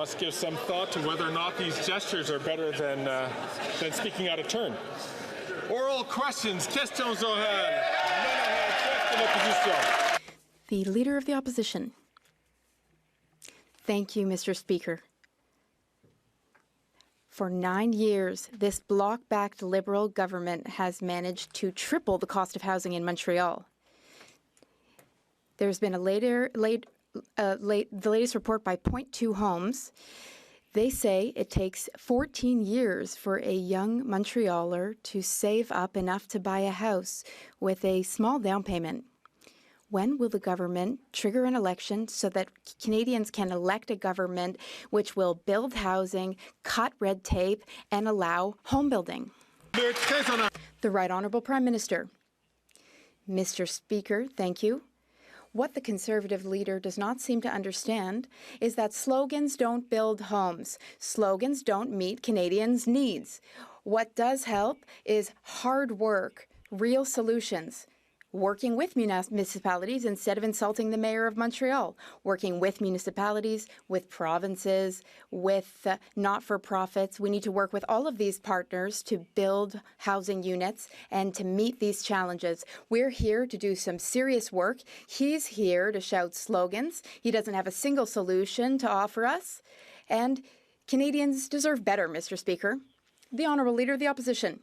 must give some thought to whether or not these gestures are better than speaking out of turn. Oral questions. Questions orales. The Leader of the Opposition. Thank you, Mr. Speaker. For 9 years, this bloc-backed Liberal government has managed to triple the cost of housing in Montreal. There's been the latest report by Point 2 Homes. They say it takes 14 years for a young Montrealer to save up enough to buy a house with a small down payment. When will the government trigger an election so that Canadians can elect a government which will build housing, cut red tape, and allow home building? The Right Honourable Prime Minister. Mr. Speaker, thank you. What the Conservative leader does not seem to understand is that slogans don't build homes. Slogans don't meet Canadians' needs. What does help is hard work, real solutions. Working with municipalities instead of insulting the Mayor of Montreal. Working with municipalities, with provinces, with not-for-profits. We need to work with all of these partners to build housing units and to meet these challenges. We're here to do some serious work. He's here to shout slogans. He doesn't have a single solution to offer us. And Canadians deserve better, Mr. Speaker. The Honourable Leader of the Opposition.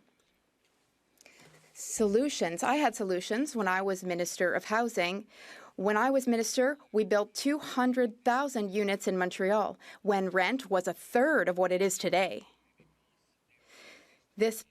Solutions. I had solutions when I was Minister of Housing. When I was Minister, we built 200,000 units in Montreal when rent was a third of what it is today. This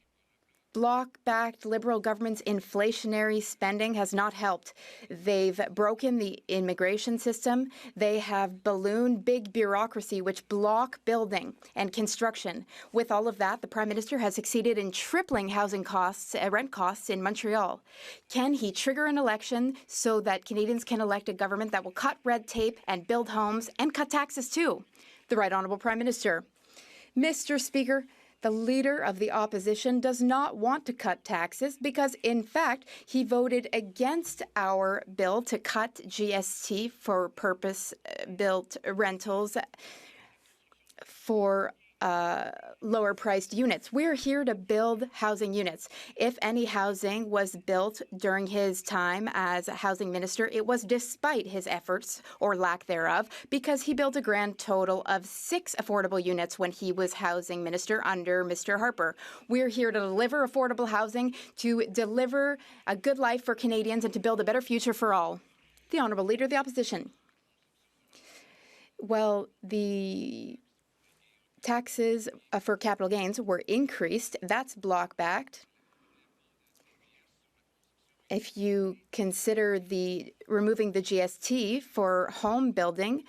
bloc-backed Liberal government's inflationary spending has not helped. They've broken the immigration system. They have ballooned big bureaucracy which block building and construction. With all of that, the Prime Minister has succeeded in tripling housing costs, rent costs in Montreal. Can he trigger an election so that Canadians can elect a government that will cut red tape and build homes and cut taxes too? The Right Honourable Prime Minister. Mr. Speaker, the Leader of the Opposition does not want to cut taxes because, in fact, he voted against our bill to cut GST for purpose-built rentals for lower-priced units. We're here to build housing units. If any housing was built during his time as a housing minister, it was despite his efforts, or lack thereof, because he built a grand total of 6 affordable units when he was housing minister under Mr. Harper. We're here to deliver affordable housing, to deliver a good life for Canadians, and to build a better future for all. The Honourable Leader of the Opposition. Well, the taxes for capital gains were increased. That's bloc-backed. If you consider removing the GST for home building,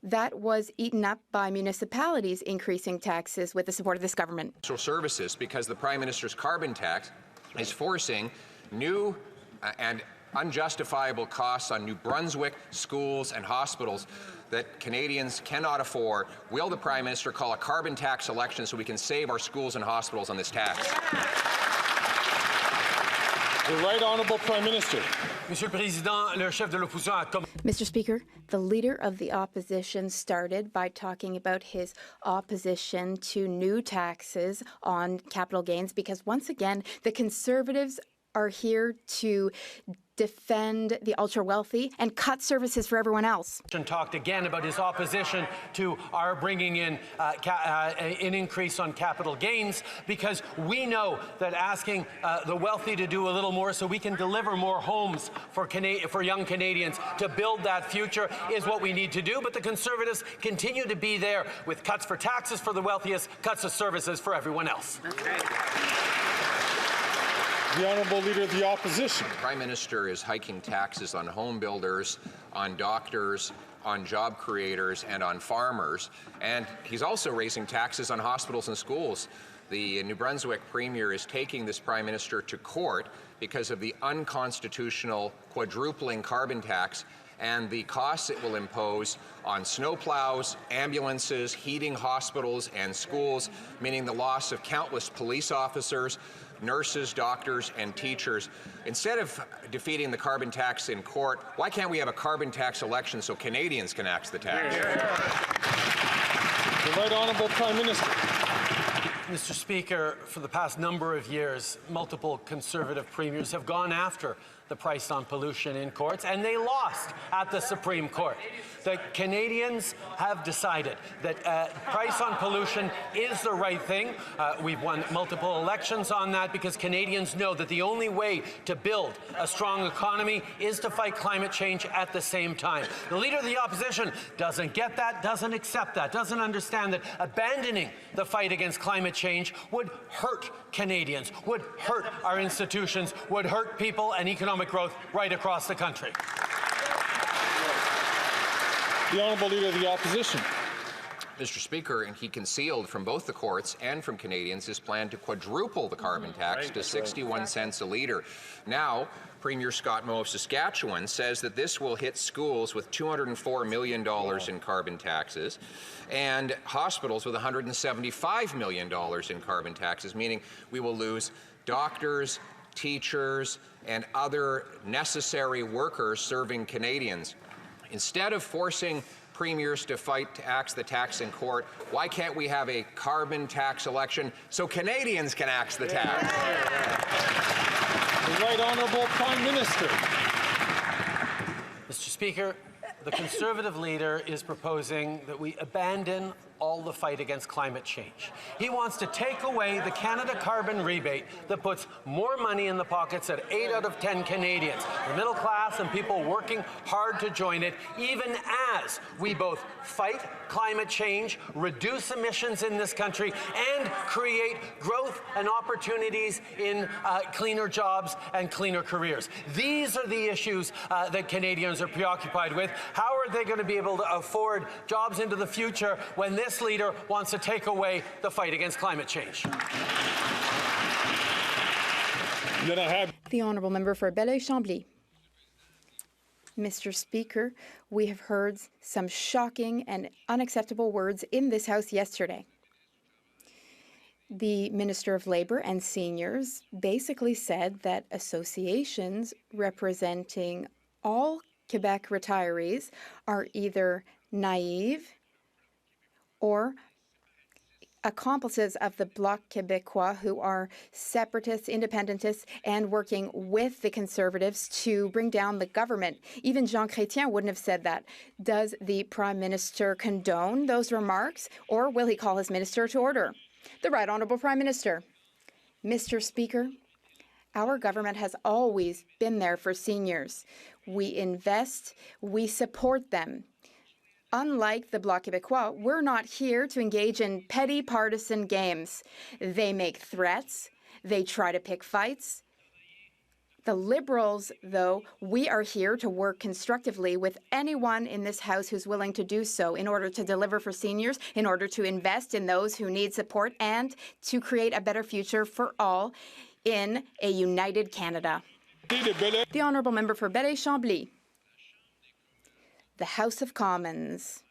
that was eaten up by municipalities increasing taxes with the support of this government. Social services, because the Prime Minister's carbon tax is forcing new and unjustifiable costs on New Brunswick schools and hospitals that Canadians cannot afford. Will the Prime Minister call a carbon tax election so we can save our schools and hospitals on this tax? The Right Honourable Prime Minister. Mr. Speaker, the Leader of the Opposition started by talking about his opposition to new taxes on capital gains because, once again, the Conservatives are here to defend the ultra-wealthy and cut services for everyone else. Talked again about his opposition to our bringing in an increase on capital gains because we know that asking the wealthy to do a little more so we can deliver more homes for young Canadians to build that future is what we need to do. But the Conservatives continue to be there with cuts for taxes for the wealthiest, cuts of services for everyone else. The Honourable Leader of the Opposition. The Prime Minister is hiking taxes on home builders, on doctors, on job creators, and on farmers. And he's also raising taxes on hospitals and schools. The New Brunswick Premier is taking this Prime Minister to court because of the unconstitutional quadrupling carbon tax and the costs it will impose on snowplows, ambulances, heating hospitals and schools, meaning the loss of countless police officers, nurses, doctors, and teachers. Instead of defeating the carbon tax in court, why can't we have a carbon tax election so Canadians can axe the tax? The Right Honourable Prime Minister. Mr. Speaker, for the past number of years, multiple Conservative premiers have gone after the price on pollution in courts, and they lost at the Supreme Court. The Canadians have decided that price on pollution is the right thing. We've won multiple elections on that because Canadians know that the only way to build a strong economy is to fight climate change at the same time. The Leader of the Opposition doesn't get that, doesn't accept that, doesn't understand that abandoning the fight against climate change would hurt Canadians, would hurt our institutions, would hurt people and economic growth right across the country. The Honourable Leader of the Opposition. Mr. Speaker, and he concealed from both the courts and from Canadians his plan to quadruple the carbon tax to 61 cents a litre. Now, Premier Scott Moe of Saskatchewan says that this will hit schools with $204 million in carbon taxes and hospitals with $175 million in carbon taxes, meaning we will lose doctors, teachers, and other necessary workers serving Canadians. Instead of forcing premiers to fight to axe the tax in court, why can't we have a carbon tax election so Canadians can axe the tax? The Right Honourable Prime Minister. Mr. Speaker, the Conservative leader is proposing that we abandon all the fight against climate change. He wants to take away the Canada carbon rebate that puts more money in the pockets of 8 out of 10 Canadians, the middle class and people working hard to join it, even as we both fight climate change, reduce emissions in this country, and create growth and opportunities in cleaner jobs and cleaner careers. These are the issues that Canadians are preoccupied with. How are they going to be able to afford jobs into the future when this leader wants to take away the fight against climate change? Then I have The Honourable Member for Belleuil-Chambly. Mr. Speaker, we have heard some shocking and unacceptable words in this House yesterday. The Minister of Labour and Seniors basically said that associations representing all Quebec retirees are either naive or accomplices of the Bloc Québécois, who are separatists, independentists, and working with the Conservatives to bring down the government. Even Jean Chrétien wouldn't have said that. Does the Prime Minister condone those remarks, or will he call his minister to order? The Right Honourable Prime Minister. Mr. Speaker, our government has always been there for seniors. We invest, we support them. Unlike the Bloc Québécois, we're not here to engage in petty partisan games. They make threats. They try to pick fights. The Liberals, though, we are here to work constructively with anyone in this House who's willing to do so in order to deliver for seniors, in order to invest in those who need support, and to create a better future for all in a united Canada. The Honourable Member for Belleuil-Chambly. The House of Commons,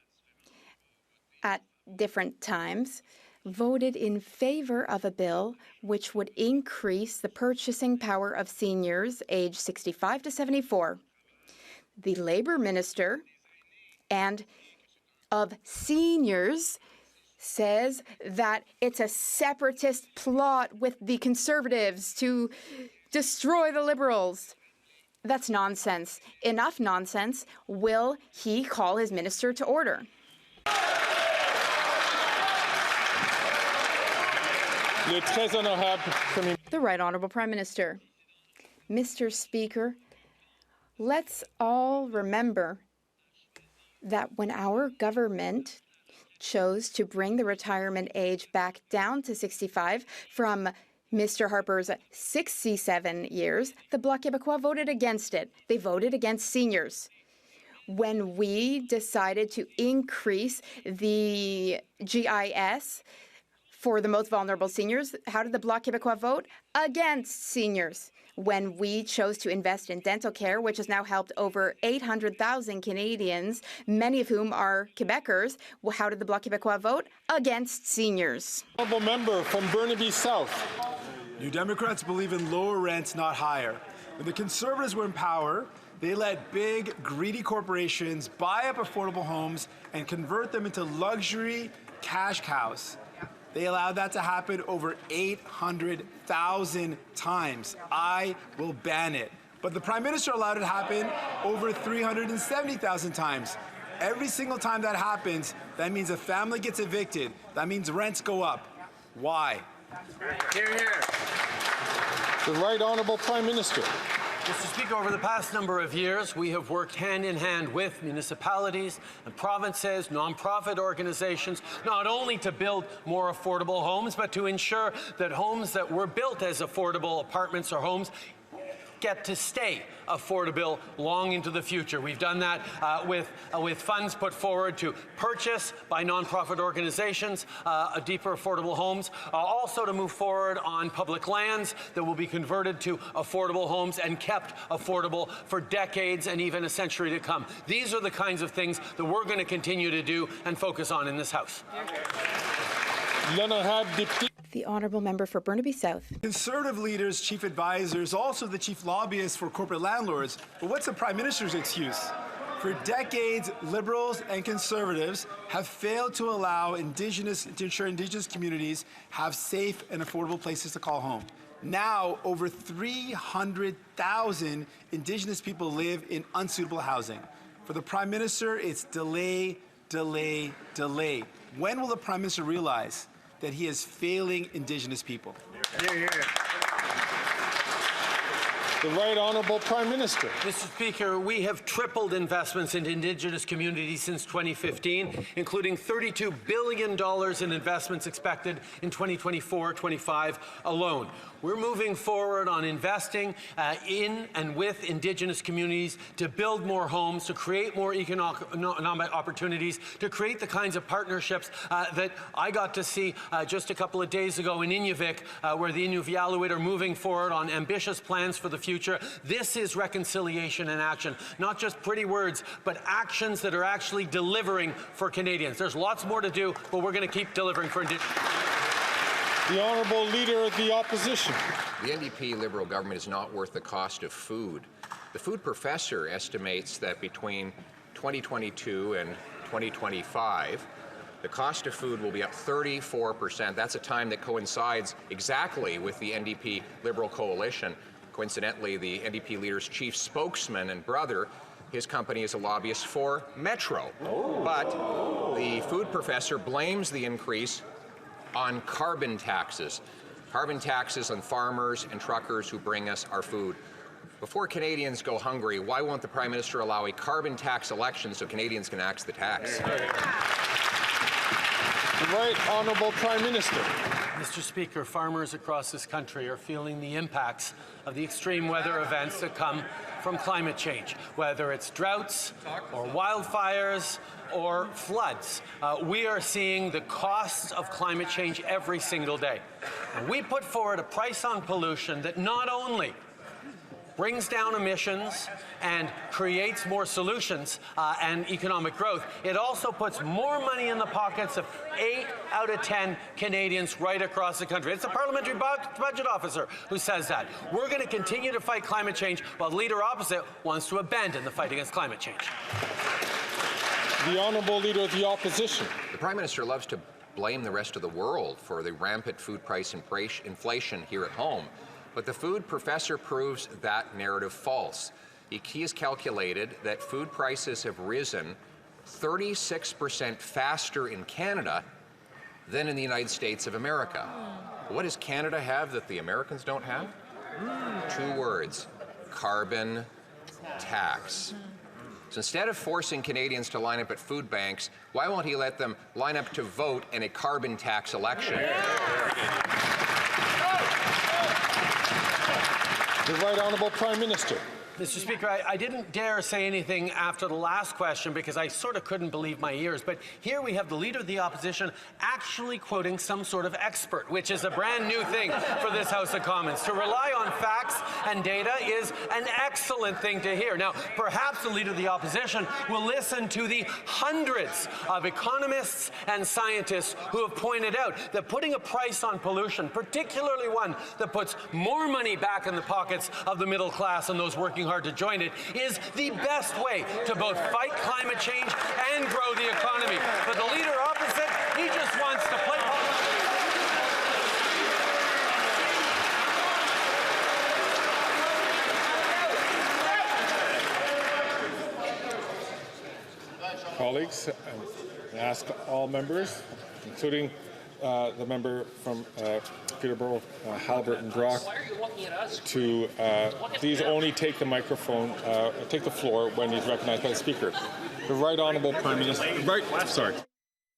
at different times, voted in favour of a bill which would increase the purchasing power of seniors aged 65 to 74. The Labour Minister and of Seniors says that it's a separatist plot with the Conservatives to destroy the Liberals. That's nonsense. Enough nonsense. Will he call his minister to order? The Right Honourable Prime Minister. Mr. Speaker, let's all remember that when our government chose to bring the retirement age back down to 65 from Mr. Harper's 67 years, the Bloc Québécois voted against it. They voted against seniors. When we decided to increase the GIS for the most vulnerable seniors, how did the Bloc Québécois vote? Against seniors. When we chose to invest in dental care, which has now helped over 800,000 Canadians, many of whom are Quebecers, how did the Bloc Québécois vote? Against seniors. Honourable Member from Burnaby South. New Democrats believe in lower rents, not higher. When the Conservatives were in power, they let big, greedy corporations buy up affordable homes and convert them into luxury cash cows. They allowed that to happen over 800,000 times. I will ban it. But the Prime Minister allowed it to happen over 370,000 times. Every single time that happens, that means a family gets evicted. That means rents go up. Why? Hear, hear. The Right Honourable Prime Minister. Mr. Speaker, over the past number of years, we have worked hand in hand with municipalities and provinces, nonprofit organizations, not only to build more affordable homes, but to ensure that homes that were built as affordable apartments or homes get to stay affordable long into the future. We've done that with funds put forward to purchase by nonprofit organizations deeper affordable homes, also to move forward on public lands that will be converted to affordable homes and kept affordable for decades and even a century to come. These are the kinds of things that we're going to continue to do and focus on in this House. The Honourable Member for Burnaby South. Conservative leaders, chief advisors, also the chief lobbyists for corporate landlords. But what's the Prime Minister's excuse? For decades, Liberals and Conservatives have failed to ensure Indigenous communities have safe and affordable places to call home. Now, over 300,000 Indigenous people live in unsuitable housing. For the Prime Minister, it's delay, delay, delay. When will the Prime Minister realize that he is failing Indigenous people? Hear, hear. The Right Honourable Prime Minister. Mr. Speaker, we have tripled investments into Indigenous communities since 2015, including $32 billion in investments expected in 2024-25 alone. We're moving forward on investing in and with Indigenous communities to build more homes, to create more economic opportunities, to create the kinds of partnerships that I got to see just a couple of days ago in Inuvik, where the Inuvialuit are moving forward on ambitious plans for the future. This is reconciliation in action, not just pretty words, but actions that are actually delivering for Canadians. There's lots more to do, but we're going to keep delivering for Indigenous. The Honourable Leader of the Opposition. The NDP Liberal government is not worth the cost of food. The food professor estimates that between 2022 and 2025, the cost of food will be up 34%. That's a time that coincides exactly with the NDP Liberal coalition. Coincidentally, the NDP leader's chief spokesman and brother, his company is a lobbyist for Metro. But the food professor blames the increase on carbon taxes on farmers and truckers who bring us our food. Before Canadians go hungry, why won't the Prime Minister allow a carbon tax election so Canadians can axe the tax? The Right Honourable Prime Minister. Mr. Speaker, farmers across this country are feeling the impacts of the extreme weather events that come from climate change, whether it's droughts or wildfires or floods. We are seeing the costs of climate change every single day. And we put forward a price on pollution that not only brings down emissions and creates more solutions and economic growth, it also puts more money in the pockets of 8 out of 10 Canadians right across the country. It's the Parliamentary Budget Officer who says that. We're going to continue to fight climate change while the leader opposite wants to abandon the fight against climate change. The Honourable Leader of the Opposition. The Prime Minister loves to blame the rest of the world for the rampant food price inflation here at home. But the food professor proves that narrative false. He has calculated that food prices have risen 36% faster in Canada than in the United States of America. What does Canada have that the Americans don't have? 2 words: carbon tax. So instead of forcing Canadians to line up at food banks, why won't he let them line up to vote in a carbon tax election? The Right Honourable Prime Minister. Mr. Speaker, I didn't dare say anything after the last question because I sort of couldn't believe my ears. But here we have the Leader of the Opposition actually quoting some sort of expert, which is a brand new thing for this House of Commons. To rely on facts and data is an excellent thing to hear. Now, perhaps the Leader of the Opposition will listen to the hundreds of economists and scientists who have pointed out that putting a price on pollution, particularly one that puts more money back in the pockets of the middle class and those working hard to join it, is the best way to both fight climate change and grow the economy. But the leader opposite, he just Colleagues, I ask all members, including the member from Peterborough, Haliburton Brock, to please only take the microphone, take the floor when he's recognized by the Speaker. The Right Honourable Prime Minister,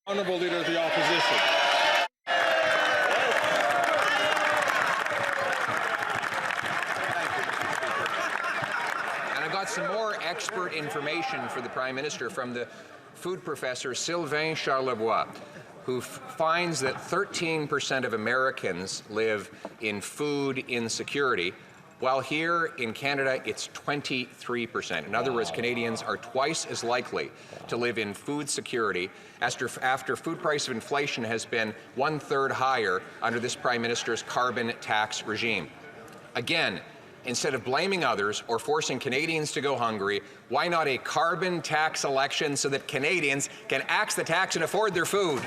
Honourable Leader of the Opposition. And I've got some more expert information for the Prime Minister from the food professor Sylvain Charlebois, who finds that 13% of Americans live in food insecurity, while here in Canada it's 23%. In other words, Canadians are twice as likely to live in food security after food price of inflation has been 1/3 higher under this Prime Minister's carbon tax regime. Again, instead of blaming others or forcing Canadians to go hungry, why not a carbon tax election so that Canadians can axe the tax and afford their food?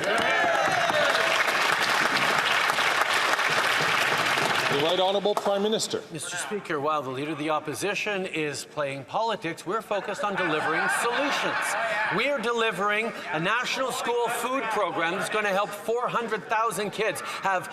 The Right Honourable Prime Minister. Mr. Speaker, while the Leader of the Opposition is playing politics, we're focused on delivering solutions. We are delivering a national school food program that's going to help 400,000 kids have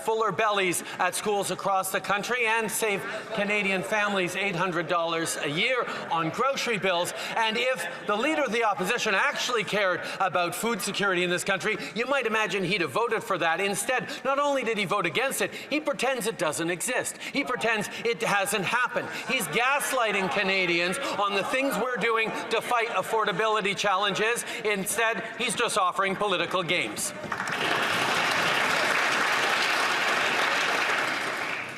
fuller bellies at schools across the country and save Canadian families $800 a year on grocery bills. And if the Leader of the Opposition actually cared about food security in this country, you might imagine he'd have voted for that. Instead, not only did he vote against it, he pretends it doesn't exist. He pretends it hasn't happened. He's gaslighting Canadians on the things we're doing to fight affordability challenges. Instead, he's just offering political games.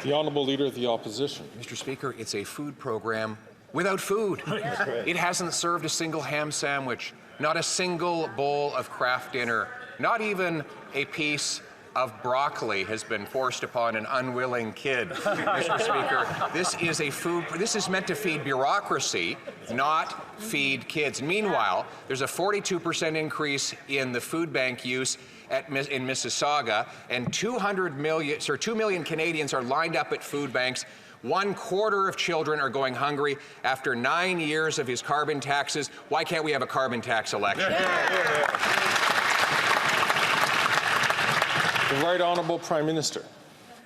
The Honourable Leader of the Opposition. Mr. Speaker, it's a food program without food. It hasn't served a single ham sandwich, not a single bowl of Kraft dinner, not even a piece of broccoli has been forced upon an unwilling kid. Mr. Speaker, this is meant to feed bureaucracy, not feed kids. Meanwhile, there's a 42% increase in the food bank use in Mississauga, and 2 million Canadians are lined up at food banks. 1/4 of children are going hungry after 9 years of his carbon taxes. Why can't we have a carbon tax election? The Right Honourable Prime Minister.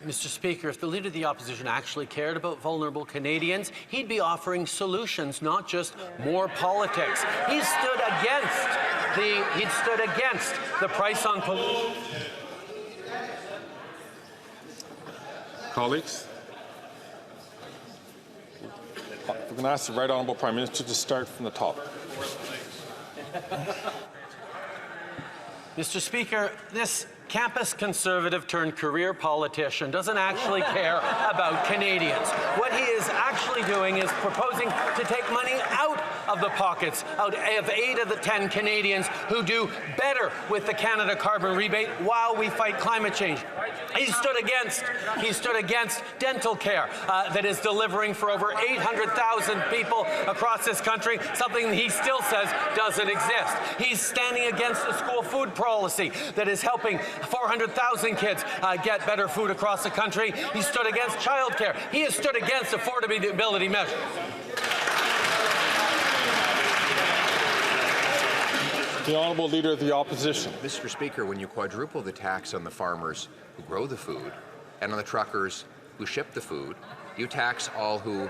Mr. Speaker, if the Leader of the Opposition actually cared about vulnerable Canadians, he'd be offering solutions, not just more politics. He stood against the price on pollution. Colleagues, we're going to ask the Right Honourable Prime Minister to start from the top. Mr. Speaker, this campus conservative turned career politician doesn't actually care about Canadians. What he is actually doing is proposing to take money out of the pockets of 8 of the 10 Canadians who do better with the Canada carbon rebate while we fight climate change. He stood against dental care that is delivering for over 800,000 people across this country, something he still says doesn't exist. He's standing against a school food policy that is helping 400,000 kids get better food across the country. He stood against childcare. He has stood against affordability measures. The Honourable Leader of the Opposition. Mr. Speaker, when you quadruple the tax on the farmers who grow the food and on the truckers who ship the food, you tax all who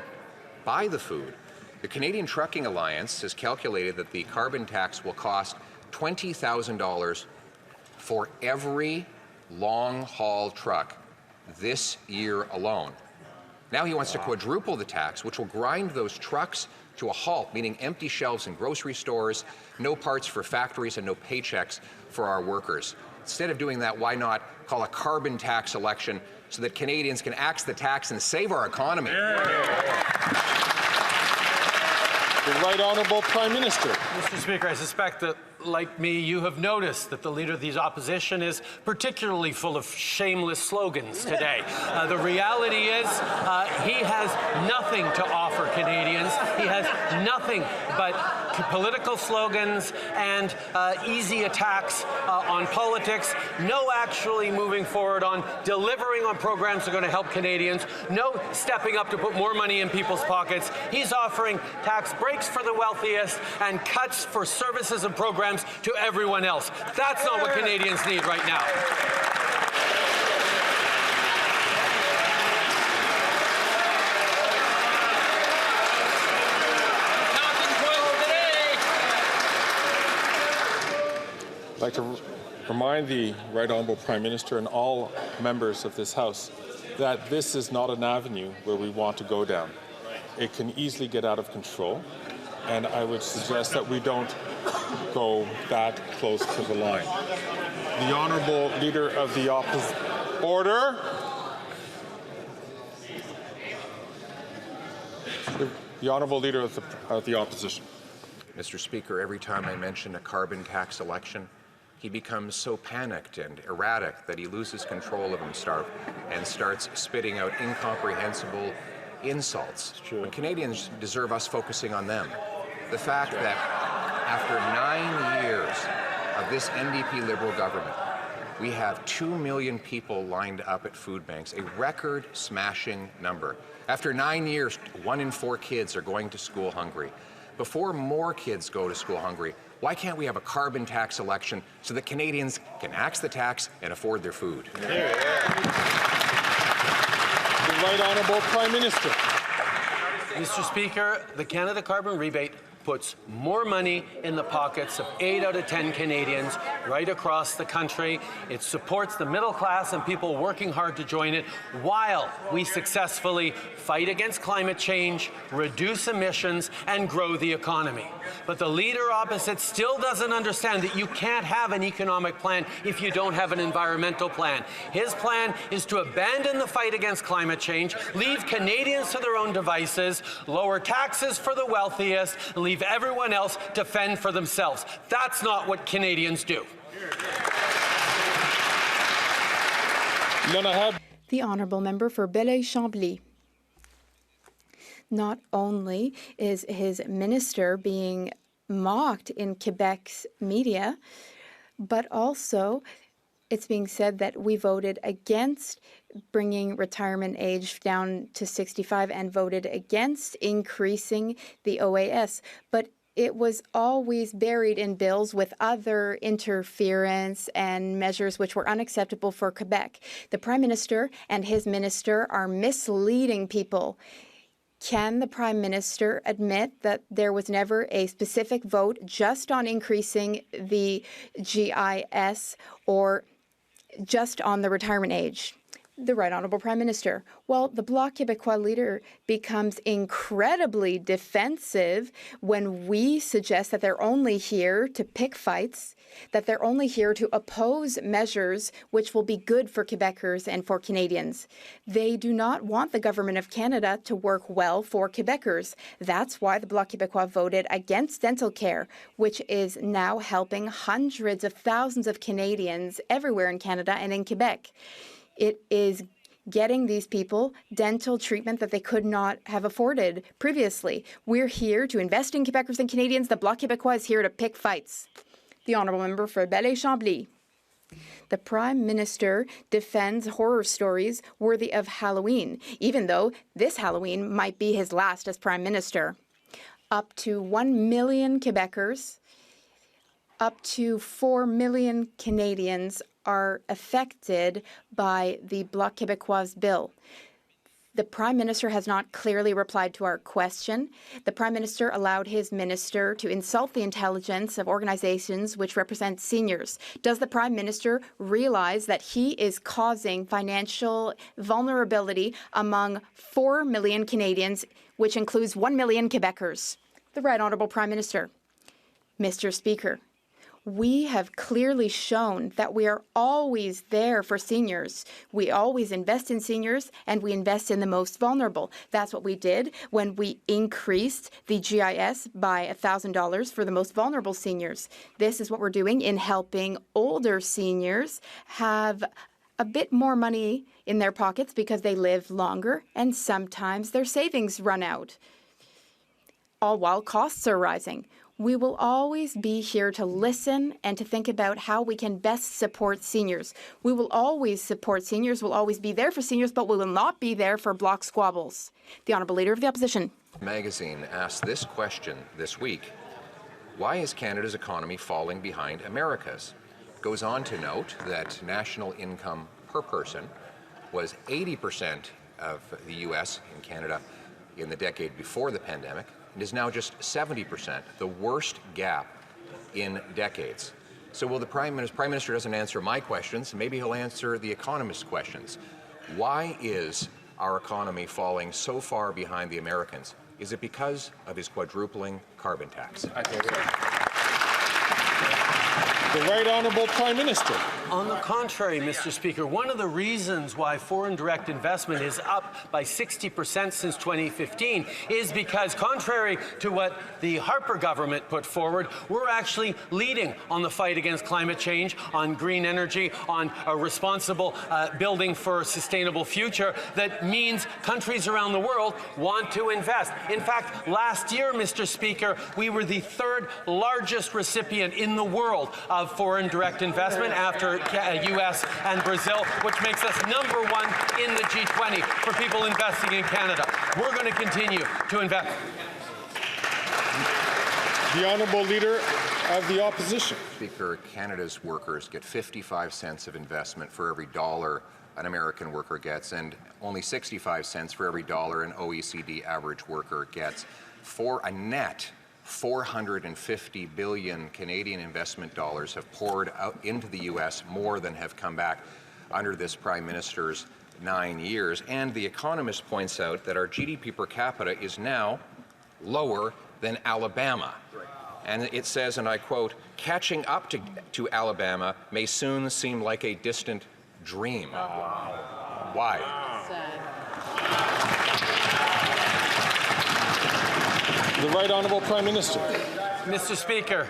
buy the food. The Canadian Trucking Alliance has calculated that the carbon tax will cost $20,000 for every long-haul truck this year alone. Now he wants to quadruple the tax, which will grind those trucks to a halt, meaning empty shelves in grocery stores, no parts for factories, and no paychecks for our workers. Instead of doing that, why not call a carbon tax election so that Canadians can axe the tax and save our economy? The Right Honourable Prime Minister. Mr. Speaker, I suspect that like me, you have noticed that the leader of the opposition is particularly full of shameless slogans today. The reality is he has nothing to offer Canadians. He has nothing but political slogans and easy attacks on politics. No actually moving forward on delivering on programs that are going to help Canadians. No stepping up to put more money in people's pockets. He's offering tax breaks for the wealthiest and cuts for services and programs to everyone else. That's not what Canadians need right now. I'd like to remind the Right Honourable Prime Minister and all members of this House that this is not an avenue where we want to go down. It can easily get out of control, and I would suggest that we don't go that close to the line. The Honourable Leader of the Opposition. Order. The Honourable Leader of the Opposition. Mr. Speaker, every time I mention a carbon tax election, he becomes so panicked and erratic that he loses control of himself and starts spitting out incomprehensible insults. When Canadians deserve us focusing on them. The fact that after 9 years of this NDP Liberal government, we have 2 million people lined up at food banks, a record-smashing number. After 9 years, 1 in 4 kids are going to school hungry. Before more kids go to school hungry, why can't we have a carbon tax election so that Canadians can axe the tax and afford their food? The Right Honourable Prime Minister. Mr. Speaker, the Canada Carbon Rebate puts more money in the pockets of 8 out of 10 Canadians right across the country. It supports the middle class and people working hard to join it while we successfully fight against climate change, reduce emissions, and grow the economy. But the leader opposite still doesn't understand that you can't have an economic plan if you don't have an environmental plan. His plan is to abandon the fight against climate change, leave Canadians to their own devices, lower taxes for the wealthiest, and leave everyone else to fend for themselves. That's not what Canadians do. The Honourable Member for Belleuil-Chambly. Not only is his minister being mocked in Quebec's media, but also it's being said that we voted against bringing retirement age down to 65 and voted against increasing the OAS. But it was always buried in bills with other interference and measures which were unacceptable for Quebec. The Prime Minister and his minister are misleading people. Can the Prime Minister admit that there was never a specific vote just on increasing the GIS or just on the retirement age? The Right Honourable Prime Minister. Well, the Bloc Québécois leader becomes incredibly defensive when we suggest that they're only here to pick fights, that they're only here to oppose measures which will be good for Quebecers and for Canadians. They do not want the Government of Canada to work well for Quebecers. That's why the Bloc Québécois voted against dental care, which is now helping hundreds of thousands of Canadians everywhere in Canada and in Quebec. It is getting these people dental treatment that they could not have afforded previously. We're here to invest in Quebecers and Canadians. The Bloc Québécois is here to pick fights. The Honourable Member for Belleuil-Chambly. The Prime Minister defends horror stories worthy of Halloween, even though this Halloween might be his last as Prime Minister. Up to 1 million Quebecers, up to 4 million Canadians are affected by the Bloc Québécois bill. The Prime Minister has not clearly replied to our question. The Prime Minister allowed his minister to insult the intelligence of organizations which represent seniors. Does the Prime Minister realize that he is causing financial vulnerability among 4 million Canadians, which includes 1 million Quebecers? The Right Honourable Prime Minister. Mr. Speaker, We have clearly shown that we are always there for seniors. We always invest in seniors, and we invest in the most vulnerable. That's what we did when we increased the GIS by $1,000 for the most vulnerable seniors. This is what we're doing in helping older seniors have a bit more money in their pockets because they live longer and sometimes their savings run out, all while costs are rising. We will always be here to listen and to think about how we can best support seniors. We will always support seniors, we'll always be there for seniors, but we will not be there for block squabbles. The Honourable Leader of the Opposition. Magazine asked this question this week: why is Canada's economy falling behind America's? It goes on to note that national income per person was 80% of the US in Canada in the decade before the pandemic. It is now just 70%, the worst gap in decades. So will the Prime Minister doesn't answer my questions, maybe he'll answer the economist's questions. Why is our economy falling so far behind the Americans? Is it because of his quadrupling carbon tax? The Right Honourable Prime Minister. On the contrary, Mr. Speaker, one of the reasons why foreign direct investment is up by 60% since 2015 is because, contrary to what the Harper government put forward, we're actually leading on the fight against climate change, on green energy, on a responsible building for a sustainable future that means countries around the world want to invest. In fact, last year, Mr. Speaker, we were the third largest recipient in the world of foreign direct investment after US and Brazil, which makes us #1 in the G20 for people investing in Canada. We're going to continue to invest. The Honourable Leader of the Opposition. Speaker, Canada's workers get 55 cents of investment for every dollar an American worker gets, and only 65 cents for every dollar an OECD average worker gets, for a net 450 billion Canadian investment dollars have poured out into the U.S., more than have come back under this Prime Minister's 9 years. And The Economist points out that our GDP per capita is now lower than Alabama. And it says, and I quote, "Catching up to Alabama may soon seem like a distant dream." Why? The Right Honourable Prime Minister. Mr. Speaker,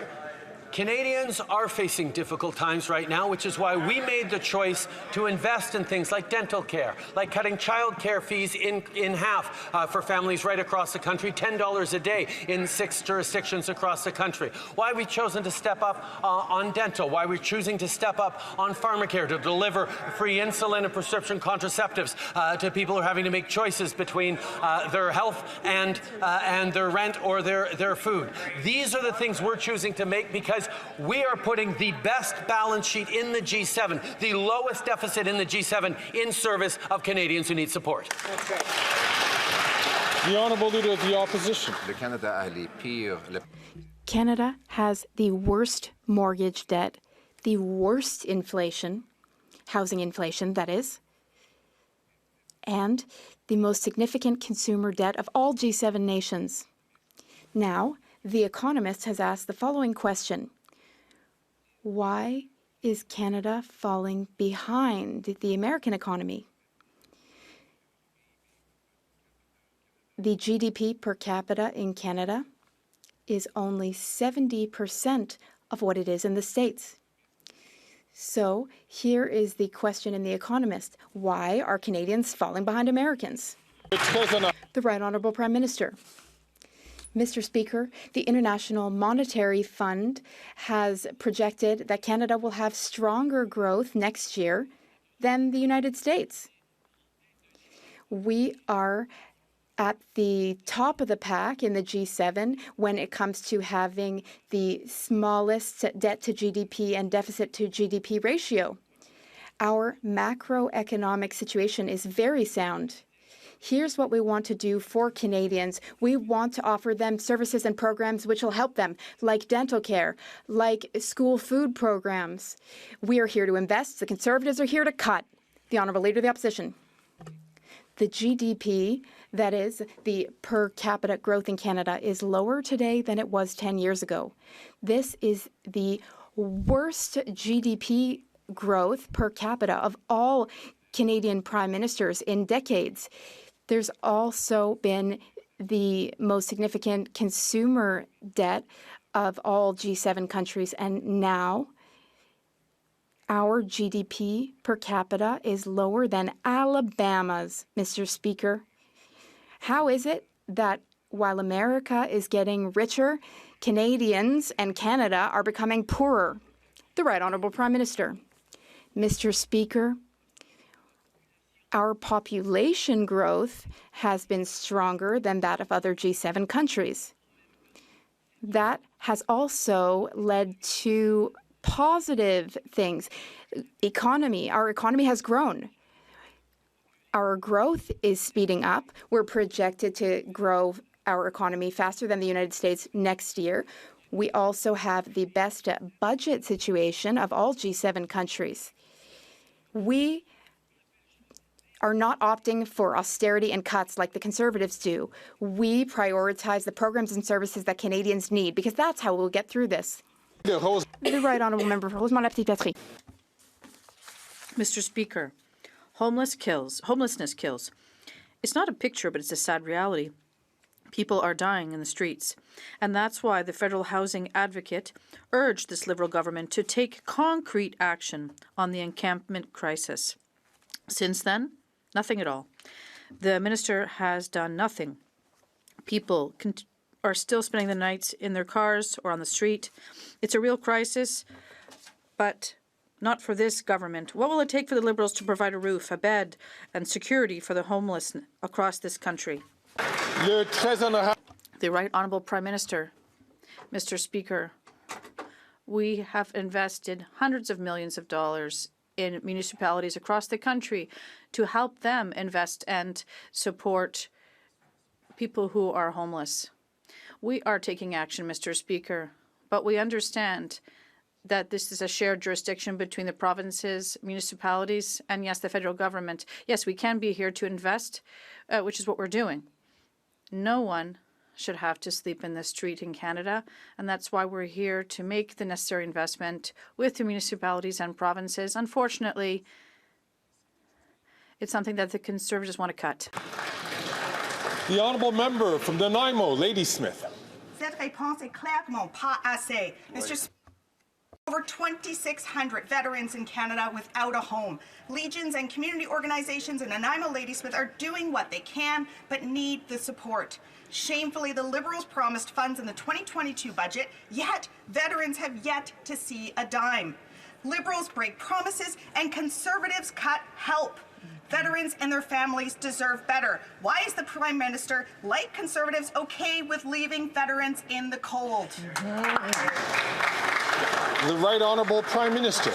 Canadians are facing difficult times right now, which is why we made the choice to invest in things like dental care, like cutting child care fees in half for families right across the country, $10 a day in 6 jurisdictions across the country. Why we've chosen to step up on dental, why we're choosing to step up on pharmacare to deliver free insulin and prescription contraceptives to people who are having to make choices between their health and their rent or their food. These are the things we're choosing to make because we are putting the best balance sheet in the G7, the lowest deficit in the G7, in service of Canadians who need support. The Honourable Leader of the Opposition. Canada has the worst mortgage debt, the worst inflation, housing inflation, that is, and the most significant consumer debt of all G7 nations. Now, The Economist has asked the following question: why is Canada falling behind the American economy? The GDP per capita in Canada is only 70% of what it is in the States. So here is the question in The Economist: why are Canadians falling behind Americans? The Right Honourable Prime Minister. Mr. Speaker, the International Monetary Fund has projected that Canada will have stronger growth next year than the United States. We are at the top of the pack in the G7 when it comes to having the smallest debt to GDP and deficit to GDP ratio. Our macroeconomic situation is very sound. Here's what we want to do for Canadians. We want to offer them services and programs which will help them, like dental care, like school food programs. We are here to invest. The Conservatives are here to cut. The Honourable Leader of the Opposition. The GDP, that is, the per capita growth in Canada, is lower today than it was 10 years ago. This is the worst GDP growth per capita of all Canadian prime ministers in decades. There's also been the most significant consumer debt of all G7 countries, and now our GDP per capita is lower than Alabama's, Mr. Speaker. How is it that while America is getting richer, Canadians and Canada are becoming poorer? The Right Honourable Prime Minister. Mr. Speaker, our population growth has been stronger than that of other G7 countries. That has also led to positive things. Our economy has grown. Our growth is speeding up. We're projected to grow our economy faster than the United States next year. We also have the best budget situation of all G7 countries. We are not opting for austerity and cuts like the Conservatives do. We prioritize the programs and services that Canadians need, because that's how we'll get through this. The Right Honourable Member for Rosemont-la-Petite-Patrie. Mr. Speaker, homelessness kills. It's not a picture, but it's a sad reality. People are dying in the streets. And that's why the federal housing advocate urged this Liberal government to take concrete action on the encampment crisis. Since then, nothing at all. The minister has done nothing. People are still spending the nights in their cars or on the street. It's a real crisis, but not for this government. What will it take for the Liberals to provide a roof, a bed, and security for the homeless across this country? The Right Honourable Prime Minister. Mr. Speaker, we have invested hundreds of millions of dollars in municipalities across the country to help them invest and support people who are homeless. We are taking action, Mr. Speaker, but we understand that this is a shared jurisdiction between the provinces, municipalities, and yes, the federal government. Yes, we can be here to invest, which is what we're doing. No one should have to sleep in the street in Canada, and that's why we're here to make the necessary investment with the municipalities and provinces. Unfortunately, it's something that the Conservatives want to cut. The Honourable Member from Nanaimo, Ladysmith. Cette réponse est clairement pas assez. Mr. Over 2,600 veterans in Canada without a home. Legions and community organizations in Nanaimo Ladysmith are doing what they can, but need the support. Shamefully, the Liberals promised funds in the 2022 budget, yet veterans have yet to see a dime. Liberals break promises and Conservatives cut help. Veterans and their families deserve better. Why is the Prime Minister, like Conservatives, okay with leaving veterans in the cold? The Right Honourable Prime Minister.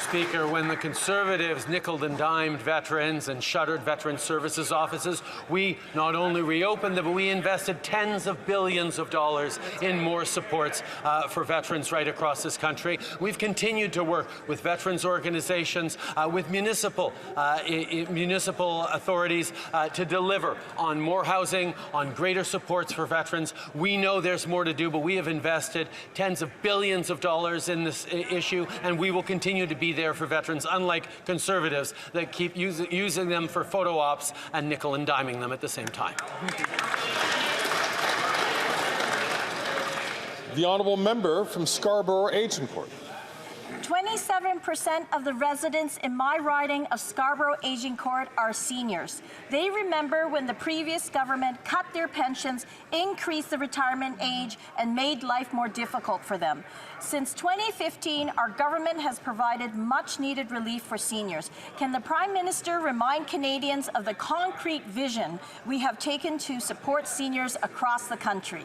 Speaker, when the Conservatives nickeled and dimed veterans and shuttered veteran services offices, we not only reopened them, but we invested tens of billions of dollars in more supports for veterans right across this country. We've continued to work with veterans organizations, with municipal authorities to deliver on more housing, on greater supports for veterans. We know there's more to do, but we have invested tens of billions of dollars in this issue, and we will continue to be there for veterans, unlike Conservatives that keep using them for photo ops and nickel and diming them at the same time. The Honourable Member from Scarborough-Agincourt. 27% of the residents in my riding of Scarborough-Agincourt are seniors. They remember when the previous government cut their pensions, increased the retirement age, and made life more difficult for them. Since 2015, our government has provided much-needed relief for seniors. Can the Prime Minister remind Canadians of the concrete vision we have taken to support seniors across the country?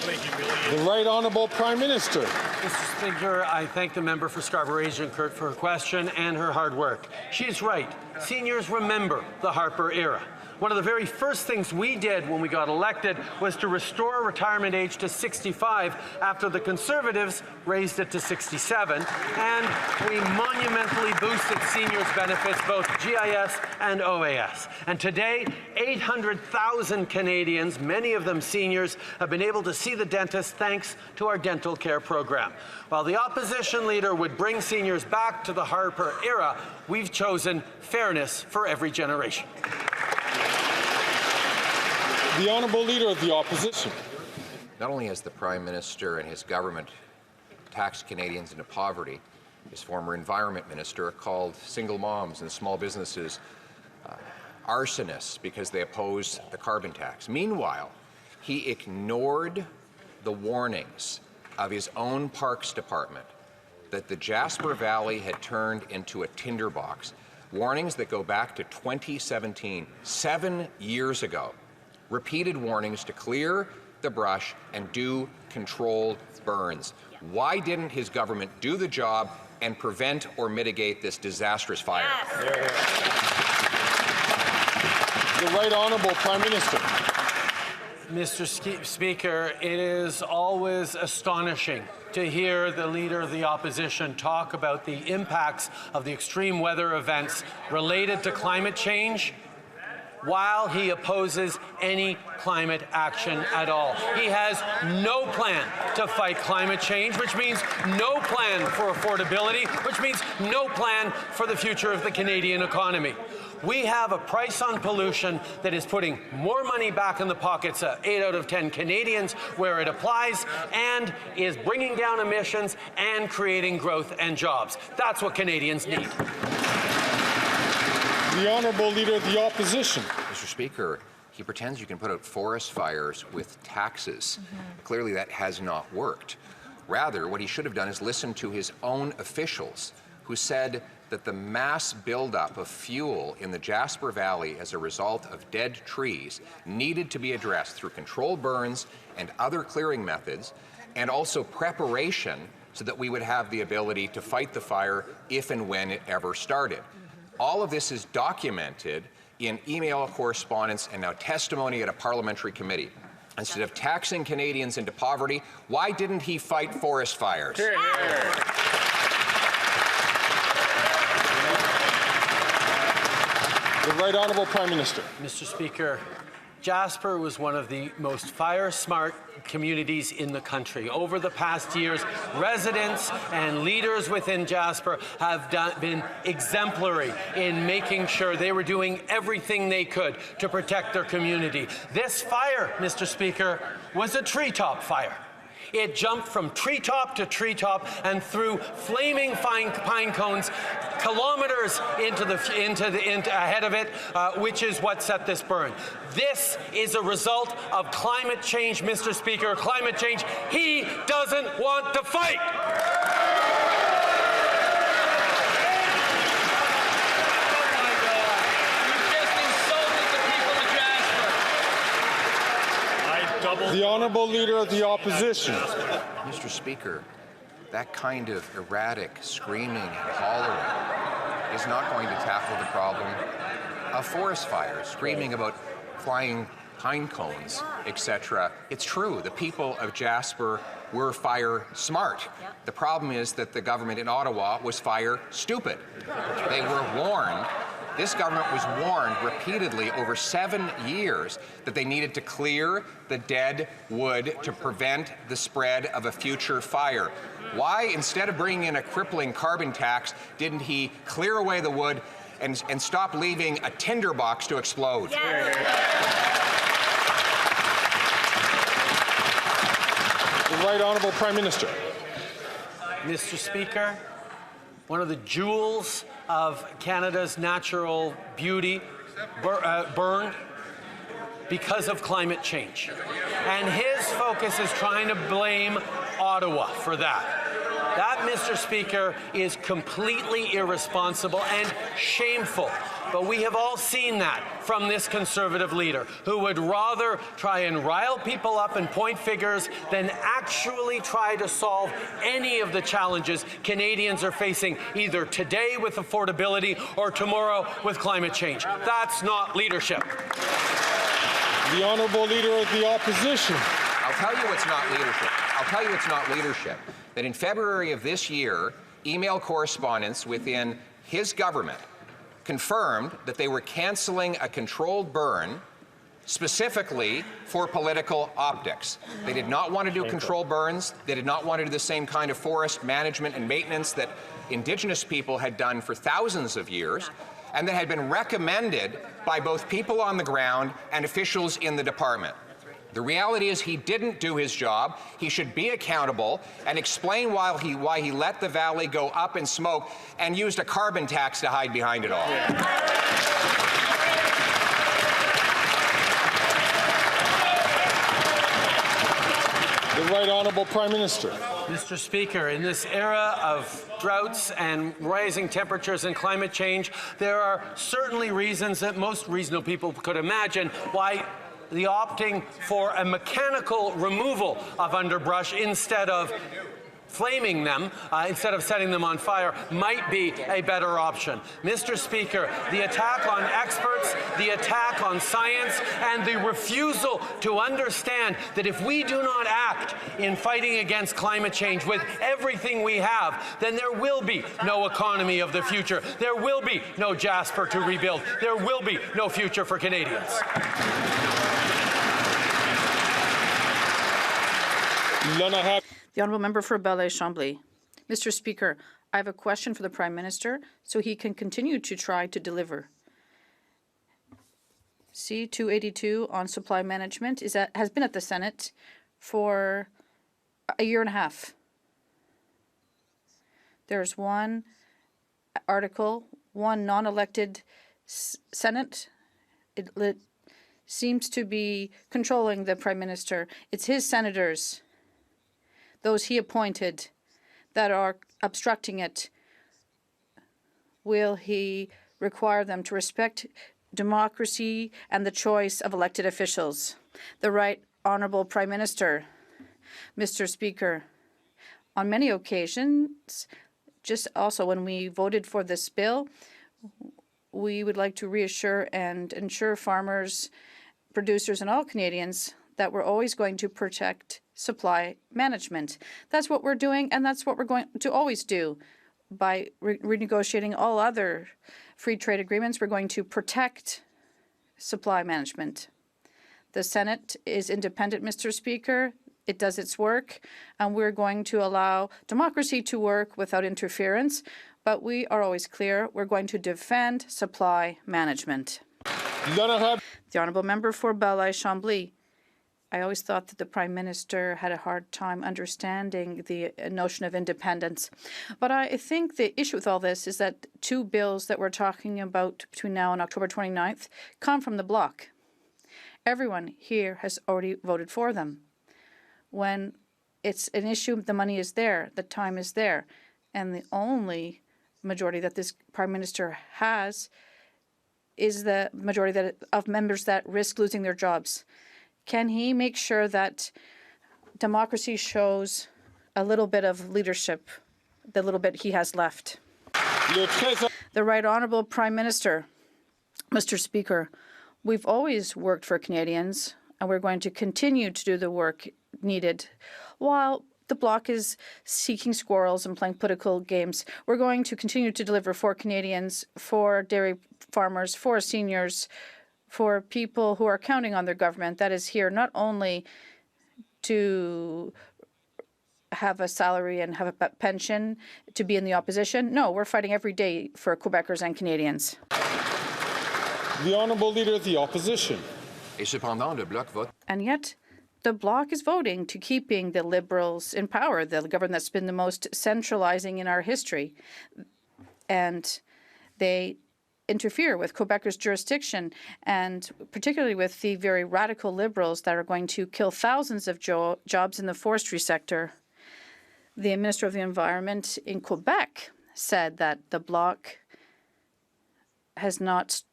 The Right Honourable Prime Minister. Mr. Speaker, I thank the member for Scarborough-Agincourt for her question and her hard work. She is right. Seniors remember the Harper era. One of the very first things we did when we got elected was to restore retirement age to 65 after the Conservatives raised it to 67, and we monumentally boosted seniors' benefits, both GIS and OAS. And today, 800,000 Canadians, many of them seniors, have been able to see the dentist thanks to our dental care program. While the opposition leader would bring seniors back to the Harper era, we've chosen fairness for every generation. The Honourable Leader of the Opposition. Not only has the Prime Minister and his government taxed Canadians into poverty, his former Environment Minister called single moms and small businesses arsonists because they opposed the carbon tax. Meanwhile, he ignored the warnings of his own Parks Department that the Jasper Valley had turned into a tinderbox. Warnings that go back to 2017, 7 years ago. Repeated warnings to clear the brush and do controlled burns. Why didn't his government do the job and prevent or mitigate this disastrous fire? Yes. The Right Honourable Prime Minister. Mr. Speaker, it is always astonishing to hear the Leader of the Opposition talk about the impacts of the extreme weather events related to climate change while he opposes any climate action at all. He has no plan to fight climate change, which means no plan for affordability, which means no plan for the future of the Canadian economy. We have a price on pollution that is putting more money back in the pockets of 8 out of 10 Canadians where it applies, and is bringing down emissions and creating growth and jobs. That's what Canadians need. The Honourable Leader of the Opposition. Mr. Speaker, he pretends you can put out forest fires with taxes. Clearly that has not worked. Rather, what he should have done is listen to his own officials who said that the mass buildup of fuel in the Jasper Valley as a result of dead trees needed to be addressed through controlled burns and other clearing methods, and also preparation so that we would have the ability to fight the fire if and when it ever started. All of this is documented in email correspondence and now testimony at a parliamentary committee. Instead of taxing Canadians into poverty, why didn't he fight forest fires? Here, here. The Right Honourable Prime Minister. Mr. Speaker, Jasper was one of the most fire-smart communities in the country. Over the past years, residents and leaders within Jasper have been exemplary in making sure they were doing everything they could to protect their community. This fire, Mr. Speaker, was a treetop fire. It jumped from treetop to treetop and through flaming pine cones kilometers ahead of it, which is what set this burn. This is a result of climate change, Mr. Speaker. Climate change he doesn't want to fight. The Honourable Leader of the Opposition. Mr. Speaker, that kind of erratic screaming and hollering is not going to tackle the problem of forest fires, screaming about flying pine cones, etc. It's true, the people of Jasper were fire smart. The problem is that the government in Ottawa was fire stupid. They were warned. This government was warned repeatedly over 7 years that they needed to clear the dead wood to prevent the spread of a future fire. Why, instead of bringing in a crippling carbon tax, didn't he clear away the wood and stop leaving a tinderbox to explode? Yes. The Right Honourable Prime Minister. Mr. Speaker, one of the jewels of Canada's natural beauty burned because of climate change. And his focus is trying to blame Ottawa for that. That, Mr. Speaker, is completely irresponsible and shameful. But we have all seen that from this Conservative leader, who would rather try and rile people up and point figures than actually try to solve any of the challenges Canadians are facing, either today with affordability or tomorrow with climate change. That's not leadership. The Honourable Leader of the Opposition. I'll tell you what's not leadership. I'll tell you it's not leadership. That in February of this year, email correspondence within his government confirmed that they were cancelling a controlled burn specifically for political optics. They did not want to do controlled burns. They did not want to do the same kind of forest management and maintenance that Indigenous people had done for thousands of years, and that had been recommended by both people on the ground and officials in the department. The reality is he didn't do his job. He should be accountable and explain why he let the valley go up in smoke and used a carbon tax to hide behind it all. The Right Honourable Prime Minister. Mr. Speaker, in this era of droughts and rising temperatures and climate change, there are certainly reasons that most reasonable people could imagine why the opting for a mechanical removal of underbrush instead of flaming them, instead of setting them on fire, might be a better option. Mr. Speaker, the attack on experts, the attack on science, and the refusal to understand that if we do not act in fighting against climate change with everything we have, then there will be no economy of the future. There will be no Jasper to rebuild. There will be no future for Canadians. The Honourable Member for Belleuil-Chambly. Mr. Speaker, I have a question for the Prime Minister so he can continue to try to deliver. C-282 on supply management has been at the Senate for a year and a half. There's one article, one non-elected Senate. It seems to be controlling the Prime Minister. It's his senators, those he appointed, that are obstructing it. Will he require them to respect democracy and the choice of elected officials? The Right Honourable Prime Minister. Mr. Speaker, on many occasions, just also when we voted for this bill, we would like to reassure and ensure farmers, producers, and all Canadians that we're always going to protect supply management. That's what we're doing, and that's what we're going to always do. By renegotiating all other free trade agreements, we're going to protect supply management. The Senate is independent, Mr. Speaker. It does its work, and we're going to allow democracy to work without interference, but we are always clear we're going to defend supply management. The Honourable Member for Belleuil-Chambly. I always thought that the Prime Minister had a hard time understanding the notion of independence. But I think the issue with all this is that two bills that we're talking about between now and October 29th come from the bloc. Everyone here has already voted for them. When it's an issue, the money is there, the time is there, and the only majority that this Prime Minister has is the majority of members that risk losing their jobs. Can he make sure that democracy shows a little bit of leadership, the little bit he has left? The Right Honourable Prime Minister. Mr. Speaker, we've always worked for Canadians, and we're going to continue to do the work needed. While the bloc is seeking squirrels and playing political games, we're going to continue to deliver for Canadians, for dairy farmers, for seniors, for people who are counting on their government that is here not only to have a salary and have a pension, to be in the opposition. No, we're fighting every day for Quebecers and Canadians. The Honourable Leader of the Opposition. And yet, the Bloc is voting to keeping the Liberals in power, the government that's been the most centralizing in our history. And they interfere with Quebecers' jurisdiction, and particularly with the very radical Liberals that are going to kill thousands of jobs in the forestry sector. The Minister of the Environment in Quebec said that the Bloc has not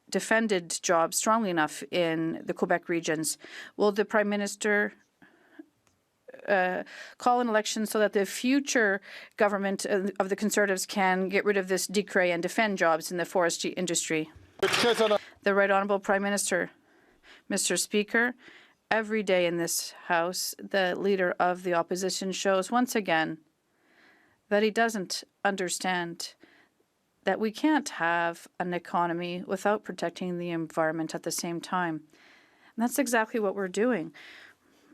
defended jobs strongly enough in the Quebec regions. Will the Prime Minister call an election so that the future government of the Conservatives can get rid of this decree and defend jobs in the forestry industry? The Right Honourable Prime Minister. Mr. Speaker, every day in this House, the Leader of the Opposition shows once again that he doesn't understand that we can't have an economy without protecting the environment at the same time. And that's exactly what we're doing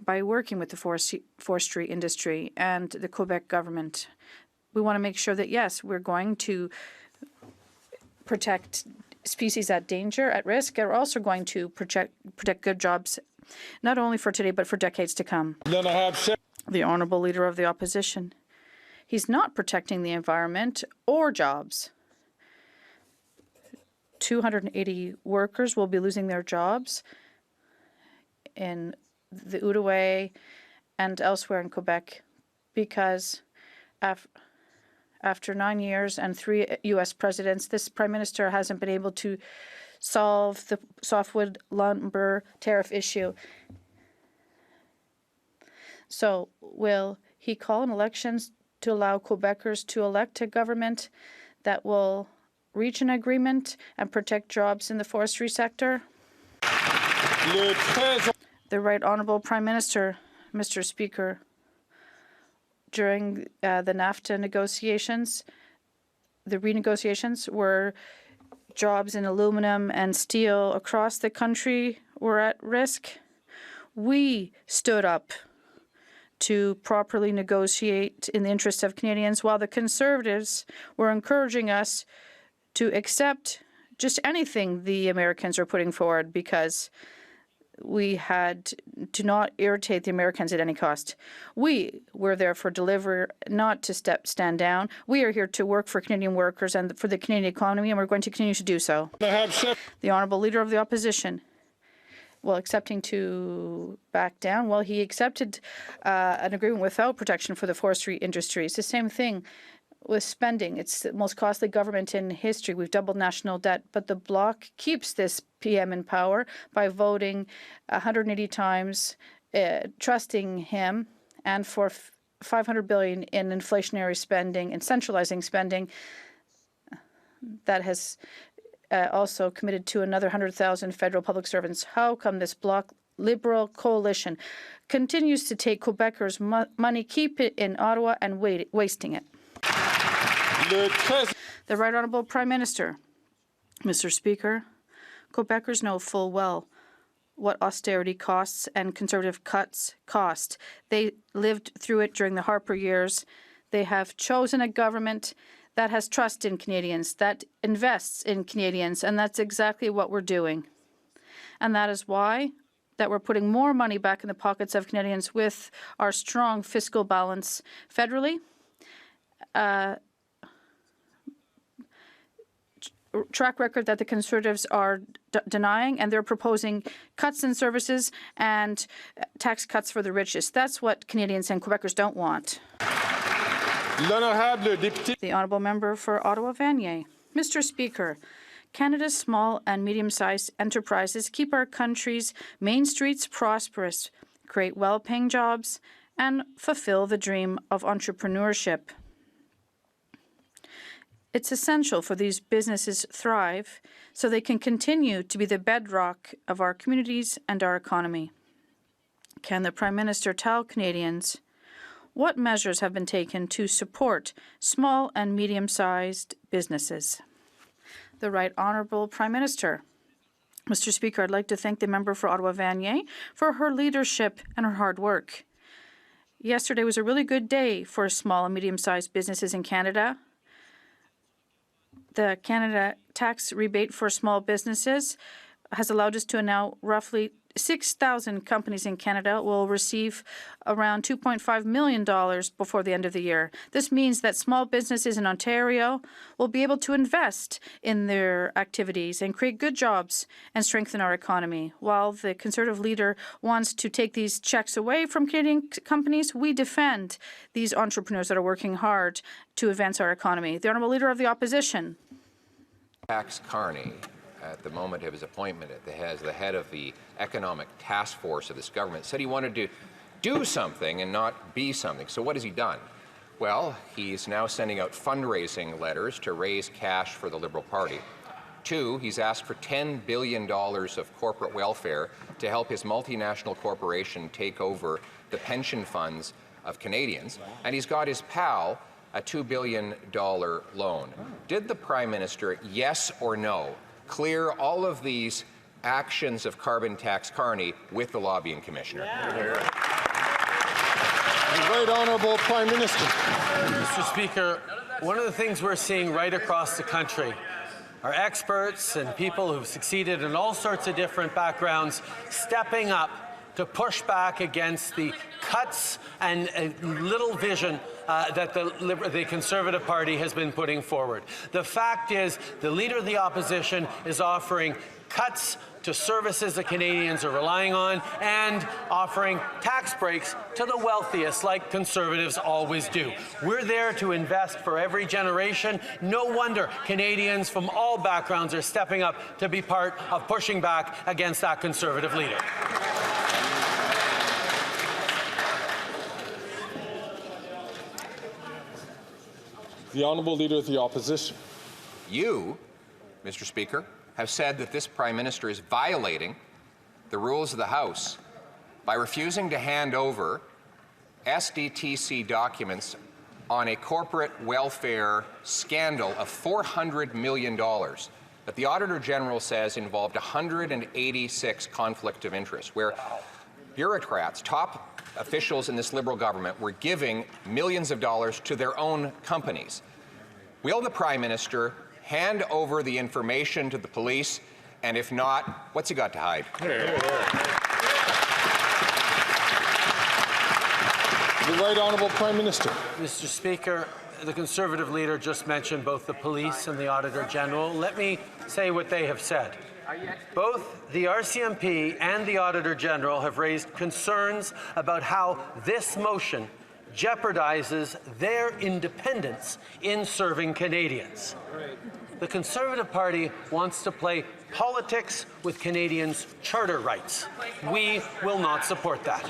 by working with the forestry industry and the Quebec government. We want to make sure that, yes, we're going to protect species at danger, at risk, and we're also going to protect good jobs, not only for today, but for decades to come. The Honourable Leader of the Opposition. He's not protecting the environment or jobs. 280 workers will be losing their jobs in the Outaouais and elsewhere in Quebec because after 9 years and 3 U.S. presidents, this Prime Minister hasn't been able to solve the softwood lumber tariff issue. So will he call an elections to allow Quebecers to elect a government that will reach an agreement and protect jobs in the forestry sector? The Right Honourable Prime Minister. Mr. Speaker, during the NAFTA negotiations, the renegotiations where jobs in aluminum and steel across the country were at risk, we stood up to properly negotiate in the interest of Canadians, while the Conservatives were encouraging us to accept just anything the Americans are putting forward because we had to not irritate the Americans at any cost. We were there for deliver, not to stand down. We are here to work for Canadian workers and for the Canadian economy, and we're going to continue to do so. The Honourable Leader of the Opposition. Well, accepting to back down. Well, he accepted an agreement without protection for the forestry industry. It's the same thing with spending. It's the most costly government in history. We've doubled national debt, but the Bloc keeps this PM in power by voting 180 times, trusting him, and for $500 billion in inflationary spending and centralizing spending that has also committed to another 100,000 federal public servants. How come this Bloc Liberal coalition continues to take Quebecers' money, keep it in Ottawa, and wasting it? The Right Honourable Prime Minister. Mr. Speaker, Quebecers know full well what austerity costs and Conservative cuts cost. They lived through it during the Harper years. They have chosen a government that has trust in Canadians, that invests in Canadians, and that's exactly what we're doing. And that is why that we're putting more money back in the pockets of Canadians with our strong fiscal balance federally, track record that the Conservatives are denying, and they're proposing cuts in services and tax cuts for the richest. That's what Canadians and Quebecers don't want. The Honourable Member for Ottawa-Vanier. Mr. Speaker, Canada's small and medium-sized enterprises keep our country's main streets prosperous, create well-paying jobs, and fulfill the dream of entrepreneurship. It's essential for these businesses thrive so they can continue to be the bedrock of our communities and our economy. Can the Prime Minister tell Canadians what measures have been taken to support small and medium-sized businesses? The Right Honourable Prime Minister. Mr. Speaker, I'd like to thank the member for Ottawa-Vanier for her leadership and her hard work. Yesterday was a really good day for small and medium-sized businesses in Canada. The Canada tax rebate for small businesses has allowed us to now roughly 6,000 companies in Canada will receive around $2.5 million before the end of the year. This means that small businesses in Ontario will be able to invest in their activities and create good jobs and strengthen our economy. While the Conservative leader wants to take these checks away from Canadian companies, we defend these entrepreneurs that are working hard to advance our economy. The Honourable Leader of the Opposition. Max Carney, at the moment of his appointment as the head of the economic task force of this government, said he wanted to do something and not be something. So what has he done? Well, he's now sending out fundraising letters to raise cash for the Liberal Party. 2, he's asked for $10 billion of corporate welfare to help his multinational corporation take over the pension funds of Canadians. And he's got his pal a $2 billion loan. Did the Prime Minister, yes or no, clear all of these actions of Carbon Tax Carney with the Lobbying Commissioner? The Right Honourable Prime Minister. Mr. Speaker, one of the things we're seeing right across the country are experts and people who've succeeded in all sorts of different backgrounds stepping up to push back against the cuts and little vision that the Conservative Party has been putting forward. The fact is, the Leader of the Opposition is offering cuts to services that Canadians are relying on and offering tax breaks to the wealthiest, like Conservatives always do. We're there to invest for every generation. No wonder Canadians from all backgrounds are stepping up to be part of pushing back against that Conservative leader. The Honourable Leader of the Opposition. You, Mr. Speaker, have said that this Prime Minister is violating the rules of the House by refusing to hand over SDTC documents on a corporate welfare scandal of $400 million that the Auditor General says involved 186 conflict of interest, where bureaucrats, top officials in this Liberal government, were giving millions of dollars to their own companies. Will the Prime Minister hand over the information to the police? And if not, what's he got to hide? The Right Honourable Prime Minister. Mr. Speaker, the Conservative leader just mentioned both the police and the Auditor General. Let me say what they have said. Both the RCMP and the Auditor General have raised concerns about how this motion jeopardizes their independence in serving Canadians. The Conservative Party wants to play politics with Canadians' charter rights. We will not support that.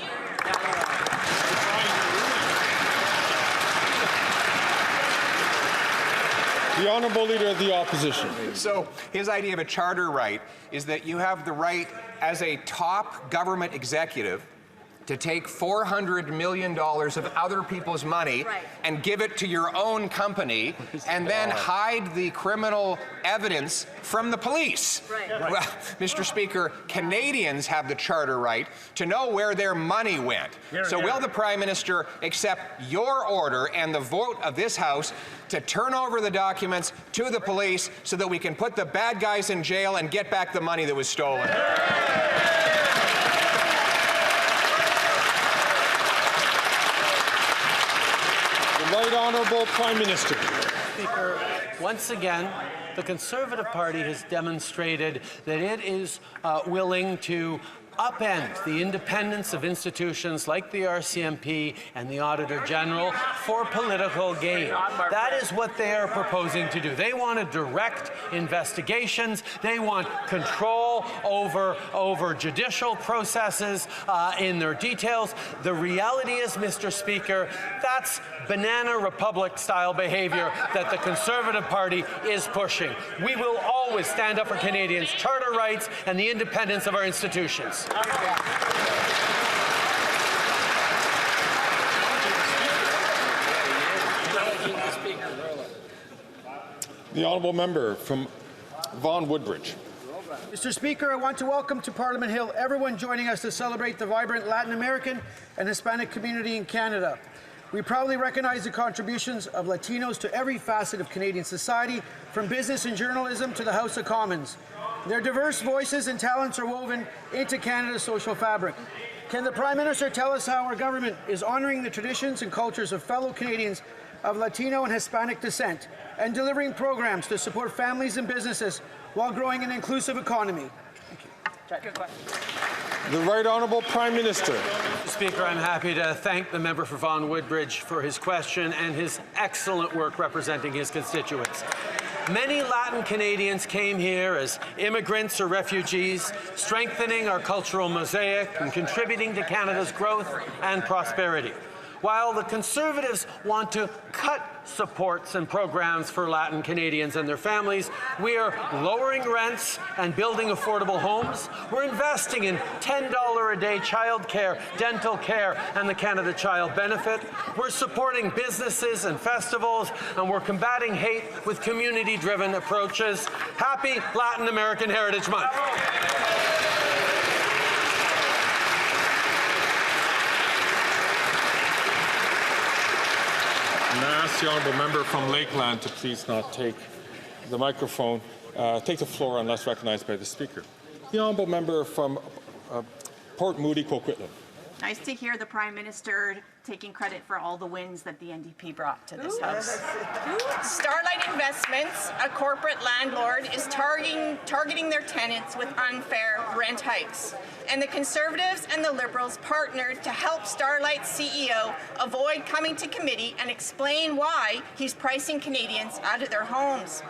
The Honourable Leader of the Opposition. So his idea of a charter right is that you have the right as a top government executive to take $400 million of other people's money and give it to your own company and then hide the criminal evidence from the police. Well, Mr. Speaker, Canadians have the charter right to know where their money went. So will the Prime Minister accept your order and the vote of this House to turn over the documents to the police so that we can put the bad guys in jail and get back the money that was stolen? Right Honourable Prime Minister. Speaker, once again, the Conservative Party has demonstrated that it is willing to upend the independence of institutions like the RCMP and the Auditor General for political gain. That is what they are proposing to do. They want to direct investigations. They want control over judicial processes in their details. The reality is, Mr. Speaker, that's banana republic style behavior that the Conservative Party is pushing. We will always stand up for Canadians' charter rights and the independence of our institutions. The Honourable Member from Vaughan Woodbridge. Mr. Speaker, I want to welcome to Parliament Hill everyone joining us to celebrate the vibrant Latin American and Hispanic community in Canada. We proudly recognize the contributions of Latinos to every facet of Canadian society, from business and journalism to the House of Commons. Their diverse voices and talents are woven into Canada's social fabric. Can the Prime Minister tell us how our government is honoring the traditions and cultures of fellow Canadians of Latino and Hispanic descent and delivering programs to support families and businesses while growing an inclusive economy? Good question. The Right Honourable Prime Minister. Speaker, I'm happy to thank the member for Vaughan Woodbridge for his question and his excellent work representing his constituents. Many Latin Canadians came here as immigrants or refugees, strengthening our cultural mosaic and contributing to Canada's growth and prosperity. While the Conservatives want to cut supports and programs for Latin Canadians and their families, we are lowering rents and building affordable homes. We're investing in $10 a day childcare, dental care, and the Canada Child Benefit. We're supporting businesses and festivals, and we're combating hate with community-driven approaches. Happy Latin American Heritage Month. And I ask the honourable member from Lakeland to please not take the microphone, take the floor unless recognized by the Speaker. The honourable member from Port Moody, Coquitlam. Nice to hear the Prime Minister taking credit for all the wins that the NDP brought to this House. Starlight Investments, a corporate landlord, is targeting their tenants with unfair rent hikes. And the Conservatives and the Liberals partnered to help Starlight's CEO avoid coming to committee and explain why he's pricing Canadians out of their homes.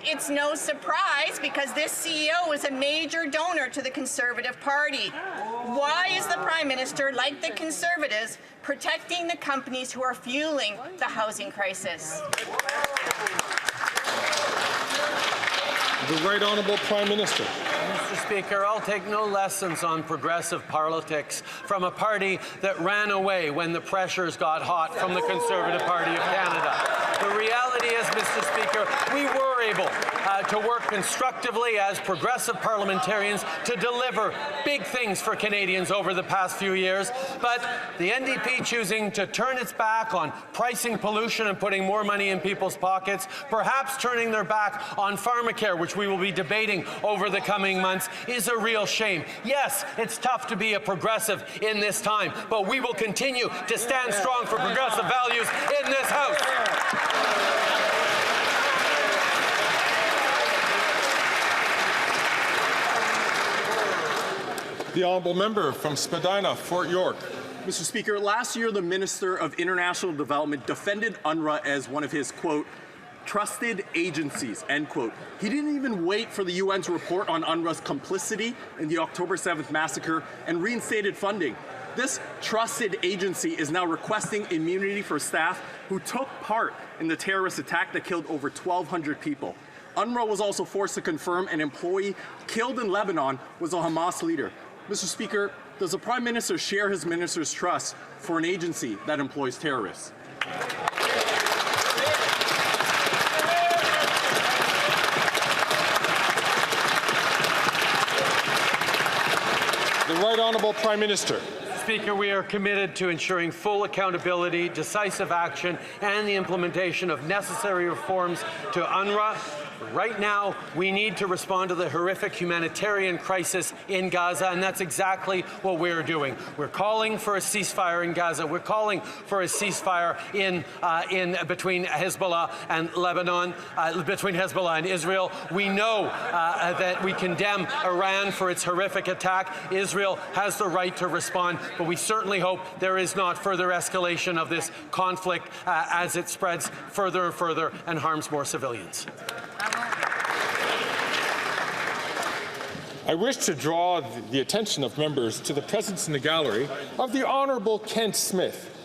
It's no surprise because this CEO is a major donor to the Conservative Party. Why is the Prime Minister, like the Conservatives, protecting the companies who are fueling the housing crisis? The Right Honourable Prime Minister. Mr. Speaker, I'll take no lessons on progressive politics from a party that ran away when the pressures got hot from the Conservative Party of Canada. The reality is, Mr. Speaker, we were able to work constructively as progressive parliamentarians to deliver big things for Canadians over the past few years, but the NDP choosing to turn its back on pricing pollution and putting more money in people's pockets, perhaps turning their back on pharmacare, which we will be debating over the coming months, is a real shame. Yes, it's tough to be a progressive in this time, but we will continue to stand strong for progressive values in this House. The honourable member from Spadina, Fort York. Mr. Speaker, last year the Minister of International Development defended UNRWA as one of his, quote, trusted agencies, end quote. He didn't even wait for the UN's report on UNRWA's complicity in the October 7th massacre and reinstated funding. This trusted agency is now requesting immunity for staff who took part in the terrorist attack that killed over 1,200 people. UNRWA was also forced to confirm an employee killed in Lebanon was a Hamas leader. Mr. Speaker, does the Prime Minister share his minister's trust for an agency that employs terrorists? The Right Honourable Prime Minister. Speaker, we are committed to ensuring full accountability, decisive action, and the implementation of necessary reforms to UNRWA. Right now, we need to respond to the horrific humanitarian crisis in Gaza, and that's exactly what we're doing. We're calling for a ceasefire in Gaza. We're calling for a ceasefire between Hezbollah and Lebanon, between Hezbollah and Israel. We know that we condemn Iran for its horrific attack. Israel has the right to respond, but we certainly hope there is not further escalation of this conflict as it spreads further and further and harms more civilians. I wish to draw the attention of members to the presence in the gallery of the Honourable Kent Smith,